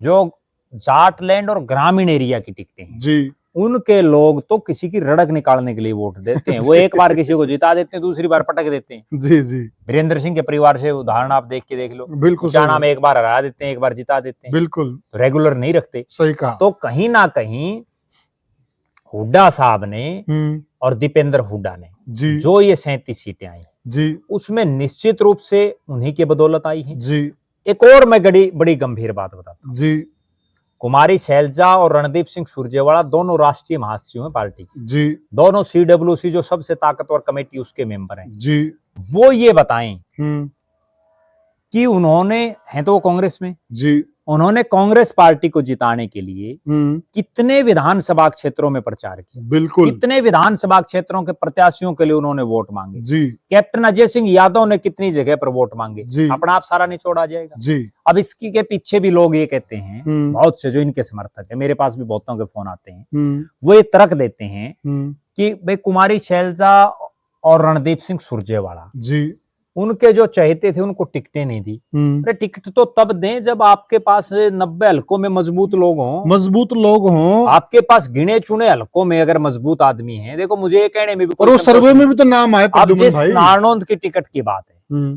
Speaker 1: जो जाटलैंड और ग्रामीण एरिया की टिकटें हैं उनके लोग तो किसी की रड़क निकालने के लिए वोट देते हैं। वो एक बार किसी को जिता देते हैं, दूसरी बार पटक देते हैं।
Speaker 2: जी जी
Speaker 1: वीरेंद्र सिंह के परिवार से उदाहरण आप देख लो।
Speaker 2: बिल्कुल।
Speaker 1: जाना में एक बार हरा देते हैं, एक बार जिता देते हैं,
Speaker 2: बिल्कुल
Speaker 1: तो रेगुलर नहीं रखते।
Speaker 2: सही कहा।
Speaker 1: तो कहीं ना कहीं हुड्डा साहब ने और दीपेंद्र हुड्डा ने जो ये 37 सीटें आई जी, उसमें निश्चित रूप से उन्हीं के बदौलत आई हैं जी। एक और मैं बड़ी गंभीर बात बताता हूं जी। कुमारी शैलजा और रणदीप सिंह सुरजेवाला दोनों राष्ट्रीय महासचिव हैं पार्टी की जी। दोनों CWC जो सबसे ताकतवर कमेटी उसके मेंबर हैं जी। वो ये बताएं कि उन्होंने, हैं तो वो कांग्रेस में जी, उन्होंने कांग्रेस पार्टी को जिताने के लिए कितने विधानसभा क्षेत्रों में प्रचार किया, बिल्कुल कितने विधानसभा क्षेत्रों के प्रत्याशियों के लिए उन्होंने वोट मांगे जी। कैप्टन अजय सिंह यादव ने कितनी जगह पर वोट मांगे जी। अपना आप सारा निचोड़ आ जाएगा जी। अब इसकी के पीछे भी लोग ये कहते हैं, बहुत से जो इनके समर्थक है, मेरे पास भी बहुतों के फोन आते हैं, वो ये तर्क देते हैं कि भाई कुमारी शैलजा और रणदीप सिंह सुरजेवाला जी, उनके जो चाहते थे उनको टिकटें नहीं दी। अरे टिकट तो तब दें जब आपके पास 90 हलकों में मजबूत लोग हों। आपके पास गिने चुने हलकों में अगर मजबूत आदमी हैं, देखो मुझे ये कहने में भी, और सर्वे में भी तो नाम आए। अब जिस नारनौंद की टिकट की बात है,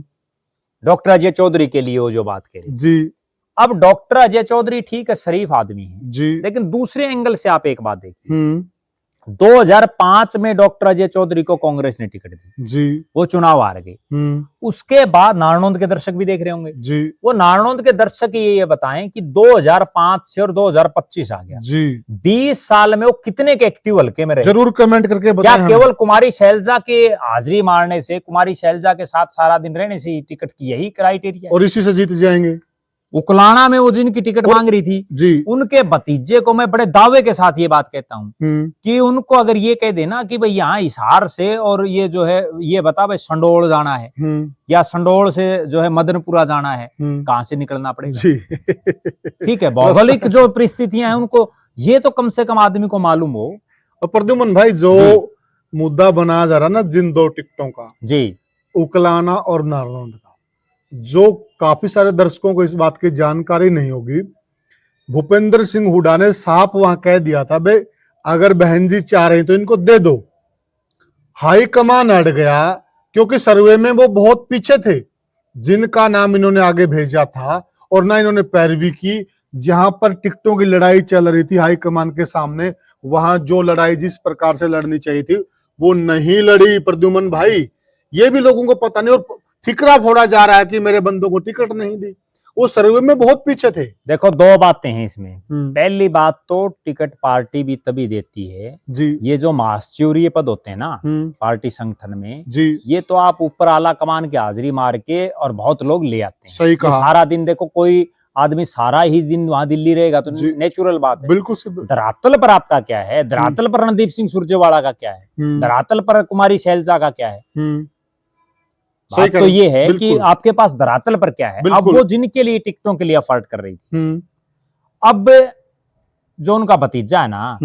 Speaker 1: डॉक्टर अजय चौधरी के लिए वो जो बात कह रही जी, अब डॉक्टर अजय चौधरी ठीक है, शरीफ आदमी है जी, लेकिन दूसरे एंगल से आप एक बात देखिए, 2005 में डॉक्टर अजय चौधरी को कांग्रेस ने टिकट दी जी, वो चुनाव हार गए। उसके बाद नारनौंद के दर्शक भी देख रहे होंगे जी, वो नारनौंद के दर्शक ये बताएं कि 2005 से और 2025 आ गया जी, 20 साल में वो कितने के एक्टिव हल्के में रहे, जरूर कमेंट करके बताएं। क्या केवल कुमारी शैलजा के हाजिरी मारने से, कुमारी शैलजा के साथ सारा दिन रहने से टिकट की यही क्राइटेरिया, और इसी से जीत जाएंगे? उकलाना में वो जिनकी टिकट मांग रही थी जी, उनके भतीजे को मैं बड़े दावे के साथ ये बात कहता हूं कि उनको अगर ये कह देना कि भाई यहाँ हिसार से और ये जो है ये बता भाई संडोल जाना है या संडोल से जो है मदनपुरा जाना है, कहां से निकलना पड़ेगा जी। ठीक है, भौगोलिक जो परिस्थितियां हैं उनको ये तो कम से कम आदमी को मालूम हो।
Speaker 2: और प्रद्युमन भाई जो मुद्दा बनाया जा रहा ना जिन दो टिकटों का जी, उकलाना और नारनौंद का, जो काफी सारे दर्शकों को इस बात की जानकारी नहीं होगी, भूपेंद्र सिंह हुड्डा ने साफ वहां कह दिया था भाई अगर बहन जी चाह रही तो इनको दे दो। हाईकमान अड़ गया क्योंकि सर्वे में वो बहुत पीछे थे, जिनका नाम इन्होंने आगे भेजा था, और ना इन्होंने पैरवी की। जहां पर टिकटों की लड़ाई चल रही थी हाईकमान के सामने, वहां जो लड़ाई जिस प्रकार से लड़नी चाहिए थी वो नहीं लड़ी प्रद्युमन भाई। ये भी लोगों को पता नहीं, और ठिकरा फोड़ा जा रहा है कि मेरे बंदों को टिकट नहीं दी, वो सर्वे में बहुत पीछे थे।
Speaker 1: देखो दो बातें हैं इसमें। पहली बात तो टिकट पार्टी भी तभी देती है जी, ये जो महासचिवरीय पद होते हैं ना पार्टी संगठन में जी, ये तो आप ऊपर आला कमान की हाजिरी मार के और बहुत लोग ले आते हैं। सही कहा। सारा दिन देखो कोई आदमी सारा ही दिन वहां दिल्ली रहेगा तो नेचुरल बात है। बिल्कुल। धरातल पर आपका क्या है? धरातल पर रणदीप सिंह सुरजेवाला का क्या है? धरातल पर कुमारी शैलजा का क्या है? बात तो ये है कि आपके पास धरातल पर क्या है। अब वो जिनके लिए टिकटों के लिए अफर्ट कर रही थी, अब जो उनका भतीजा है ना,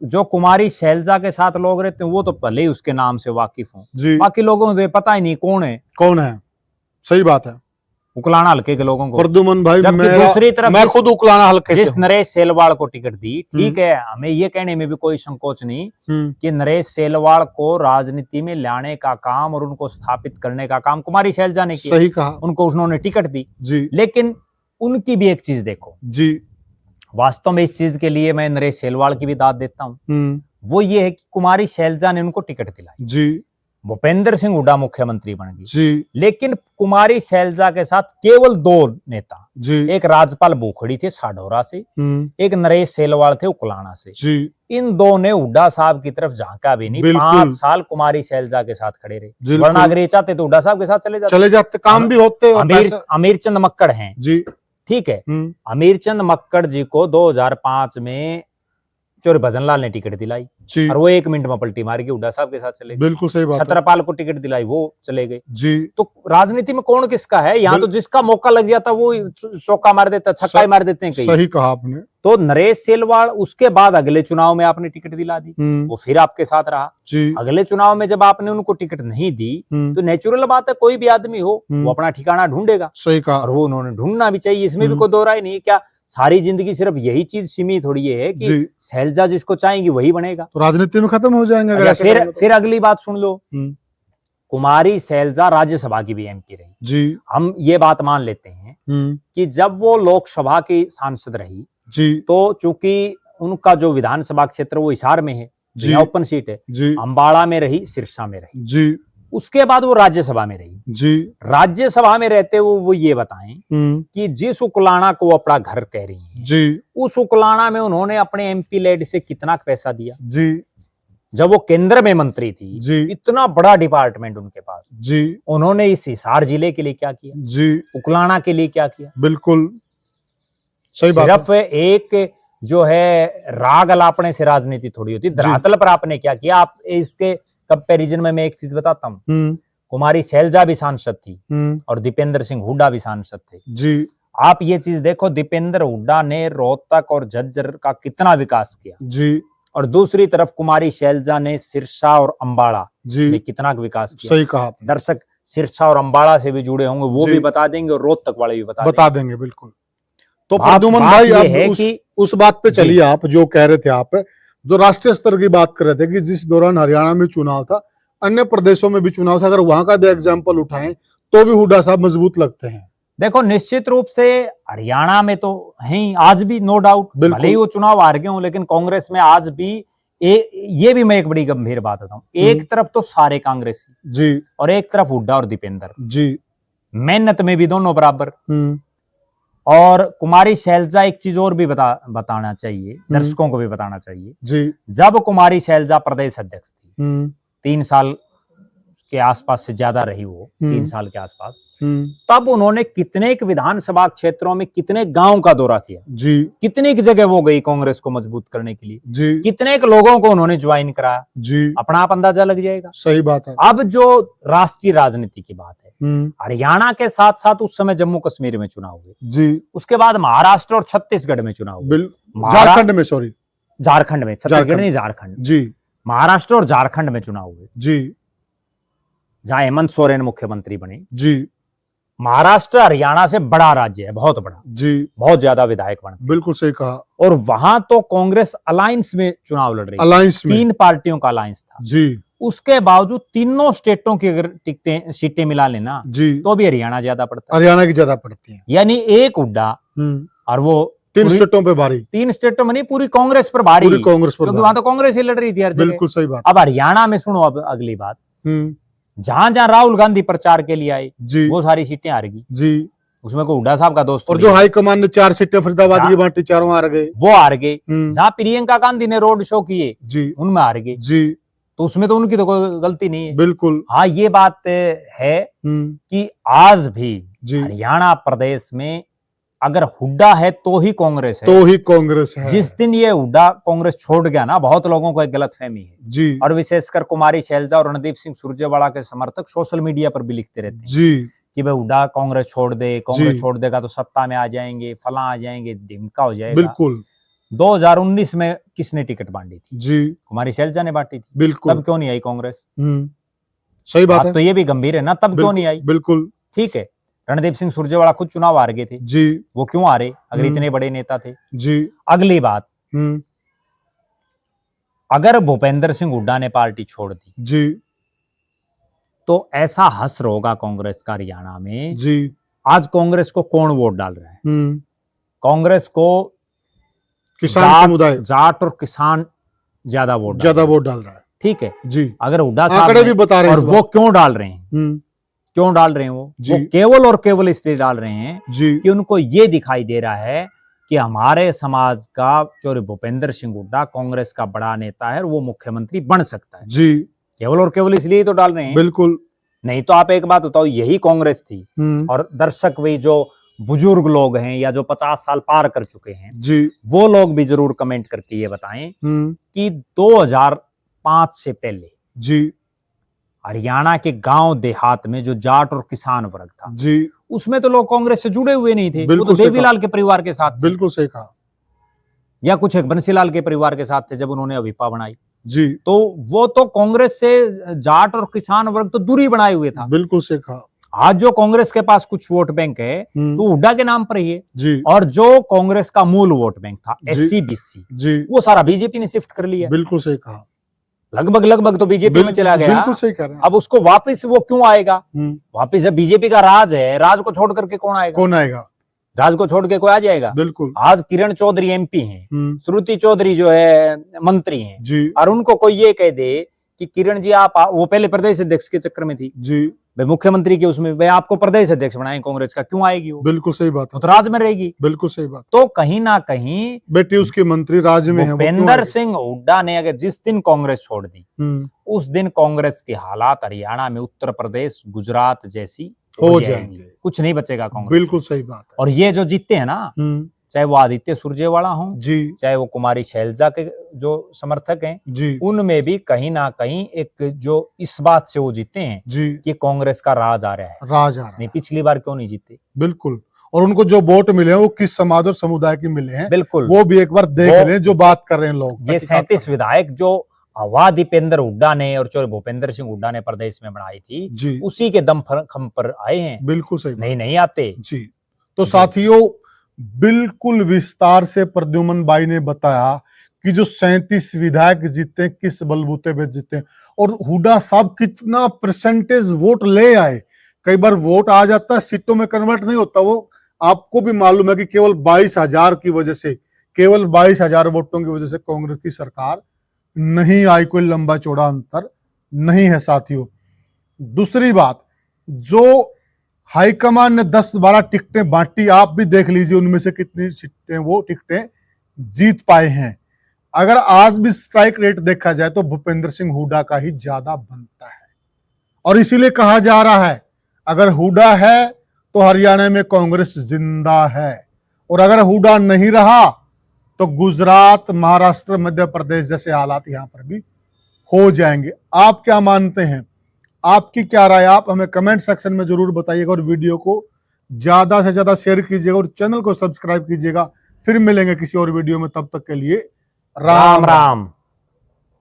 Speaker 1: जो कुमारी शैलजा के साथ लोग रहते हैं, वो तो भले ही उसके नाम से वाकिफ हों, बाकी लोगों को पता ही नहीं कौन है। सही बात है, उकलाना हल्के के लोगों को। प्रद्युमन भाई दूसरी तरफ मैं खुद उकलाना हल्के जिस नरेश सेलवाड़ को टिकट दी, ठीक है, हमें ये कहने में भी कोई संकोच नहीं कि नरेश सेलवाड़ को राजनीति में लाने का काम और उनको स्थापित करने का काम कुमारी शैलजा ने किया। सही कहा। उनको उन्होंने टिकट दी जी, लेकिन उनकी भी एक चीज देखो जी, वास्तव में इस चीज के लिए मैं नरेश सेलवाड़ की भी दाद देता हूँ। वो ये है कि कुमारी शैलजा ने उनको टिकट दिलाई जी, भूपेंद्र सिंह हुड्डा मुख्यमंत्री बन गए,
Speaker 2: जी
Speaker 1: लेकिन कुमारी शैलजा के साथ केवल 2 नेता,
Speaker 2: जी
Speaker 1: एक राजपाल बोखड़ी थे साढौरा से, एक नरेश सेलवाल थे उकलाना से।
Speaker 2: जी
Speaker 1: इन 2 ने हुड्डा साहब की तरफ झांका भी नहीं।
Speaker 2: बिल्कुल।
Speaker 1: 5 साल कुमारी शैलजा के साथ खड़े रहे,
Speaker 2: बिल्कुल।
Speaker 1: वरना अगर ये चाहते तो हुड्डा साहब के साथ
Speaker 2: चले जाते, काम भी होते और
Speaker 1: अमीर चंद मक्कड़ हैं,
Speaker 2: जी
Speaker 1: ठीक है। अमीर चंद मक्कड़ जी को 2005 में चोर भजनलाल ने टिकट दिलाई
Speaker 2: जी
Speaker 1: और वो 1 मिनट में पलटी मार के हुड्डा साहब के साथ चले गए।
Speaker 2: बिल्कुल सही बात है।
Speaker 1: छत्रपाल को टिकट दिलाई, वो चले गए।
Speaker 2: जी
Speaker 1: तो राजनीति में कौन किसका है? यहाँ तो जिसका मौका लग जाता वो चौका मार देता, छक्का मार देते हैं कई।
Speaker 2: सही कहा आपने।
Speaker 1: तो नरेश सेलवाड़ उसके बाद अगले चुनाव में आपने टिकट दिला दी, वो फिर आपके साथ रहा।
Speaker 2: जी
Speaker 1: अगले चुनाव में जब आपने उनको टिकट नहीं दी तो नेचुरल बात है, कोई भी आदमी हो वो अपना ठिकाना ढूंढेगा।
Speaker 2: सही कहा।
Speaker 1: और वो उन्होंने ढूंढना भी चाहिए, इसमें भी कोई दो राय नहीं है। क्या सारी जिंदगी सिर्फ यही चीज सीमित थोड़ी है कि शैलजा जिसको चाहेंगी वही बनेगा?
Speaker 2: तो राजनीति में खत्म हो जाएंगे अगर ऐसे
Speaker 1: फिर फिर अगली बात सुन लो, कुमारी शैलजा राज्यसभा की भी एमपी रही
Speaker 2: जी।
Speaker 1: हम ये बात मान लेते हैं कि जब वो लोकसभा की सांसद रही
Speaker 2: जी
Speaker 1: तो चूंकि उनका जो विधानसभा क्षेत्र वो हिसार में है,
Speaker 2: जी
Speaker 1: ओपन सीट है
Speaker 2: जी,
Speaker 1: अंबाड़ा में रही, सिरसा में रही
Speaker 2: जी।
Speaker 1: उसके बाद वो राज्यसभा में रही
Speaker 2: जी।
Speaker 1: राज्यसभा में रहते हुए वो ये बताएं कि जिस उकलाना को अपना घर कह रही हैं
Speaker 2: जी,
Speaker 1: उस उकलाना में उन्होंने अपने एमपी लेड से कितना पैसा दिया?
Speaker 2: जी।
Speaker 1: जब वो केंद्र में मंत्री थी
Speaker 2: जी,
Speaker 1: इतना बड़ा डिपार्टमेंट उनके पास,
Speaker 2: जी,
Speaker 1: उन्होंने इस हिसार जिले के लिए क्या किया?
Speaker 2: जी,
Speaker 1: उकलाना के लिए क्या किया?
Speaker 2: बिल्कुल सही बात।
Speaker 1: सिर्फ एक जो है राग अलापने से राजनीति थोड़ी होती, धरातल पर आपने क्या किया? आप इसके कंपैरिजन में मैं एक चीज बताता हूँ, कुमारी शैलजा भी सांसद थी और दीपेंद्र सिंह हुड्डा भी सांसद थे
Speaker 2: जी।
Speaker 1: आप ये चीज देखो, दीपेंद्र हुड्डा ने रोहतक और झज्जर का कितना विकास किया
Speaker 2: जी,
Speaker 1: और दूसरी तरफ कुमारी शैलजा ने सिरसा और अंबाड़ा
Speaker 2: जी
Speaker 1: में कितना विकास किया।
Speaker 2: सही कहा।
Speaker 1: दर्शक सिरसा और अंबाड़ा से भी जुड़े होंगे, वो भी बता देंगे और रोहतक वाले भी
Speaker 2: बता देंगे बिल्कुल। तो प्रद्युमन भाई अब उस बात पे चलिए, आप जो कह रहे थे, आप जो राष्ट्रीय स्तर की बात कर रहे थे कि जिस दौरान हरियाणा में चुनाव था, अन्य प्रदेशों में भी चुनाव था, अगर वहां का भी एग्जाम्पल उठाएं तो भी हुड्डा साहब मजबूत लगते हैं।
Speaker 1: देखो निश्चित रूप से हरियाणा में तो है आज भी, नो डाउट, भले ही वो चुनाव हार गए हों, लेकिन कांग्रेस में आज भी ये भी मैं एक बड़ी गंभीर बात बताऊं, एक तरफ तो सारे कांग्रेसी
Speaker 2: जी
Speaker 1: और एक तरफ हुड्डा और दीपेंद्र
Speaker 2: जी,
Speaker 1: मेहनत में भी दोनों बराबर। और कुमारी शैलजा एक चीज और भी बताना चाहिए, दर्शकों को भी बताना चाहिए
Speaker 2: जी।
Speaker 1: जब कुमारी शैलजा प्रदेश अध्यक्ष थी 3 साल के आसपास से ज्यादा रही वो, 3 साल के आसपास, तब उन्होंने कितने विधानसभा क्षेत्रों में कितने गांव का दौरा किया
Speaker 2: जी,
Speaker 1: कितनी जगह वो गई कांग्रेस को मजबूत करने के लिए
Speaker 2: जी,
Speaker 1: कितने लोगों को उन्होंने ज्वाइन कराया
Speaker 2: जी।
Speaker 1: अपना आप अंदाजा लग जाएगा।
Speaker 2: सही बात है।
Speaker 1: अब जो राष्ट्रीय राजनीति की बात है, हरियाणा के साथ साथ उस समय जम्मू कश्मीर में चुनाव हुए जी, उसके बाद महाराष्ट्र और छत्तीसगढ़ में चुनाव हुए,
Speaker 2: झारखंड में, सॉरी
Speaker 1: झारखंड में, छत्तीसगढ़ नहीं झारखंड
Speaker 2: जी,
Speaker 1: महाराष्ट्र और झारखंड में चुनाव हुए
Speaker 2: जी,
Speaker 1: जहां हेमंत सोरेन मुख्यमंत्री बने जी।
Speaker 2: महाराष्ट्र
Speaker 1: हरियाणा से बड़ा राज्य है, बहुत बड़ा
Speaker 2: जी,
Speaker 1: बहुत ज्यादा विधायक बनते,
Speaker 2: बिल्कुल सही कहा।
Speaker 1: और वहां तो कांग्रेस अलायंस में चुनाव लड़ रही,
Speaker 2: अलायंस में
Speaker 1: 3 पार्टियों का अलायंस था जी। उसके बावजूद तीनों स्टेटों की अगर सीटें मिला लेना जी तो भी हरियाणा ज्यादा पड़ता है,
Speaker 2: हरियाणा की ज्यादा पड़ती है,
Speaker 1: यानी एक हुड्डा और वो
Speaker 2: 3 स्टेटों पे भारी,
Speaker 1: 3 स्टेटों में नहीं, पूरी कांग्रेस पर भारी,
Speaker 2: पूरी कांग्रेस पर,
Speaker 1: क्योंकि वहां तो कांग्रेस ही लड़ रही थी हर जगह।
Speaker 2: बिल्कुल सही बात।
Speaker 1: अब हरियाणा में सुनो, अब अगली बात, जहां जहां राहुल गांधी प्रचार के लिए आए जी, वो सारी सीटें हार गई जी, उसमें को हुड्डा साहब का दोस्त,
Speaker 2: और जो हाईकमान ने 4 सीटें फरीदाबाद की बांटी, चारों हार गए,
Speaker 1: वो हार गए। जहां प्रियंका गांधी ने रोड शो किए जी, उनमें हार गए जी, तो उसमें तो उनकी तो कोई गलती नहीं है, बिल्कुल। हाँ, ये बात है कि आज भी हरियाणा प्रदेश में अगर हुड्डा है तो ही कांग्रेस है, तो ही कांग्रेस है। जिस दिन ये हुड्डा कांग्रेस छोड़ गया ना, बहुत लोगों को एक गलतफहमी है जी, और विशेषकर कुमारी शैलजा और रणदीप सिंह सुरजेवाला के समर्थक सोशल मीडिया पर भी लिखते रहते हैं जी कि भाई हुड्डा कांग्रेस छोड़ दे, कांग्रेस छोड़ देगा तो सत्ता में आ जाएंगे, फला आ जाएंगे, ढिमका हो जाएगा। बिल्कुल। 2019 में किसने टिकट बांटी थी जी? कुमारी शैलजा ने बांटी थी, बिल्कुल। तब क्यों नहीं आई कांग्रेस? सही बात है, तो ये भी गंभीर है ना, तब क्यों नहीं आई? बिल्कुल ठीक है। रणदीप सिंह सुरजेवाला खुद चुनाव हार गए थे जी, वो क्यों हारे अगर इतने बड़े नेता थे जी? अगली बात, अगर भूपेंद्र सिंह हुड्डा ने पार्टी छोड़ दी जी तो ऐसा हश्र होगा कांग्रेस का हरियाणा में जी। आज कांग्रेस को कौन वोट डाल रहा है? कांग्रेस को किसान समुदाय, जाट और किसान ज्यादा वोट डाल रहा है ठीक है,
Speaker 2: जी,
Speaker 1: अगर हुड्डा साहब
Speaker 2: आंकड़े
Speaker 1: ने-
Speaker 2: भी बता रहे हैं
Speaker 1: और
Speaker 2: इस
Speaker 1: वो क्यों डाल रहे हैं, क्यों डाल रहे हैं वो
Speaker 2: जी।
Speaker 1: केवल और केवल इसलिए डाल रहे हैं
Speaker 2: जी,
Speaker 1: कि उनको ये दिखाई दे रहा है कि हमारे समाज का जो भूपेंद्र सिंह हुड्डा कांग्रेस का बड़ा नेता है और वो मुख्यमंत्री बन सकता है,
Speaker 2: जी,
Speaker 1: केवल और केवल इसलिए तो डाल रहे हैं।
Speaker 2: बिल्कुल।
Speaker 1: नहीं तो आप एक बात बताओ, यही कांग्रेस थी और दर्शक भी जो बुजुर्ग लोग हैं या जो 50 साल पार कर चुके हैं,
Speaker 2: जी,
Speaker 1: वो लोग भी जरूर कमेंट करके ये बताएं कि 2005 से पहले
Speaker 2: जी,
Speaker 1: हरियाणा के गांव देहात में जो जाट और किसान वर्ग था,
Speaker 2: जी,
Speaker 1: उसमें तो लोग कांग्रेस से जुड़े हुए नहीं थे, वो
Speaker 2: बिल्कुल
Speaker 1: तो
Speaker 2: सही कहा।
Speaker 1: देवीलाल के परिवार के साथ थे,
Speaker 2: बिल्कुल सही कहा।
Speaker 1: या कुछ एक बंसीलाल के परिवार के साथ थे जब उन्होंने अभिपा बनाई।
Speaker 2: जी,
Speaker 1: तो वो तो कांग्रेस से जाट और किसान वर्ग तो दूरी बनाए हुए था।
Speaker 2: बिल्कुल सही कहा।
Speaker 1: आज जो कांग्रेस के पास कुछ वोट बैंक है तो हुड्डा के नाम पर ही है,
Speaker 2: जी,
Speaker 1: और जो कांग्रेस का मूल वोट बैंक था
Speaker 2: जी।
Speaker 1: एससी बीसी,
Speaker 2: जी,
Speaker 1: वो सारा बीजेपी ने शिफ्ट कर लिया,
Speaker 2: बिल्कुल सही कहा।
Speaker 1: लगभग तो बीजेपी में चला गया।
Speaker 2: बिल्कुल सही कह रहे हैं।
Speaker 1: अब उसको वापस वो क्यों आएगा,
Speaker 2: हम्म,
Speaker 1: वापस जब बीजेपी का राज है, राज को छोड़ करके कौन आएगा,
Speaker 2: कौन आएगा?
Speaker 1: राज को छोड़ के कोई आ जाएगा?
Speaker 2: बिल्कुल।
Speaker 1: आज किरण चौधरी एमपी हैं, श्रुति चौधरी जो है मंत्री हैं,
Speaker 2: जी,
Speaker 1: और उनको कोई ये कह दे कि किरण जी आप वो पहले प्रदेश अध्यक्ष के चक्कर में थी,
Speaker 2: जी,
Speaker 1: भाई मुख्यमंत्री के उसमें, भाई आपको प्रदेश अध्यक्ष बनाए कांग्रेस का, क्यों आएगी वो?
Speaker 2: बिल्कुल सही बात
Speaker 1: वो
Speaker 2: है।
Speaker 1: तो राज में रहेगी।
Speaker 2: बिल्कुल सही बात।
Speaker 1: तो कहीं ना कहीं
Speaker 2: बेटी उसकी मंत्री राज्य में है, वो क्यों
Speaker 1: भूपेंद्र
Speaker 2: आएगी?
Speaker 1: सिंह हुड्डा ने अगर जिस दिन कांग्रेस छोड़ दी, उस दिन कांग्रेस के हालात हरियाणा में उत्तर प्रदेश गुजरात जैसी
Speaker 2: हो जाएंगे।
Speaker 1: कुछ नहीं बचेगा कांग्रेस।
Speaker 2: बिल्कुल सही बात है।
Speaker 1: और ये जो जीतते हैं ना, चाहे वो आदित्य सुरजेवाला हो,
Speaker 2: जी,
Speaker 1: चाहे वो कुमारी शैलजा के जो समर्थक हैं,
Speaker 2: जी,
Speaker 1: उनमें भी कहीं ना कहीं एक जो इस बात से वो जीते हैं
Speaker 2: जी,
Speaker 1: कि कांग्रेस का राज आ रहा है।
Speaker 2: राज आ रहा
Speaker 1: नहीं,
Speaker 2: है।
Speaker 1: पिछली बार क्यों नहीं जीते?
Speaker 2: बिल्कुल। और उनको जो वोट मिले हैं वो किस समाज और समुदाय के मिले हैं,
Speaker 1: बिल्कुल,
Speaker 2: वो भी एक बार देख
Speaker 1: वो-
Speaker 2: लें जो बात कर रहे हैं लोग।
Speaker 1: ये
Speaker 2: तहकीकात कर
Speaker 1: 37
Speaker 2: रहे हैं।
Speaker 1: विधायक जो हवा दीपेंद्र हुड्डा ने और जो भूपेंद्र सिंह हुड्डा ने प्रदेश में बनाई थी,
Speaker 2: जी,
Speaker 1: उसी के दम खम पर आए हैं,
Speaker 2: बिल्कुल सही बात।
Speaker 1: नहीं आते।
Speaker 2: जी, तो
Speaker 1: जी।
Speaker 2: साथियों, बिल्कुल विस्तार से प्रद्युमन भाई ने बताया कि जो 37 विधायक जीते किस बलबूते पे जीते, और हुड्डा साहब कितना परसेंटेज वोट ले आए। कई बार वोट आ जाता है, सीटों में कन्वर्ट नहीं होता। वो आपको भी मालूम है कि केवल 22,000 की वजह से, केवल 22,000 वोटों की वजह से कांग्रेस की सरकार नहीं आई, कोई लंबा चौड़ा अंतर नहीं है साथियों। दूसरी बात, जो हाईकमान ने 10-12 टिकटें बांटी, आप भी देख लीजिए उनमें से कितनी सीटें वो टिकटें जीत पाए हैं। अगर आज भी स्ट्राइक रेट देखा जाए तो भूपेंद्र सिंह हुड्डा का ही ज्यादा बनता है, और इसीलिए कहा जा रहा है अगर हुड्डा है तो हरियाणा में कांग्रेस जिंदा है, और अगर हुड्डा नहीं रहा तो गुजरात, महाराष्ट्र, मध्य प्रदेश जैसे हालात यहां पर भी हो जाएंगे। आप क्या मानते हैं? आपकी क्या राय? आप हमें कमेंट सेक्शन में जरूर बताइएगा, और वीडियो को ज्यादा से ज्यादा शेयर कीजिएगा और चैनल को सब्सक्राइब कीजिएगा। फिर मिलेंगे किसी और वीडियो में, तब तक के लिए
Speaker 1: राम राम।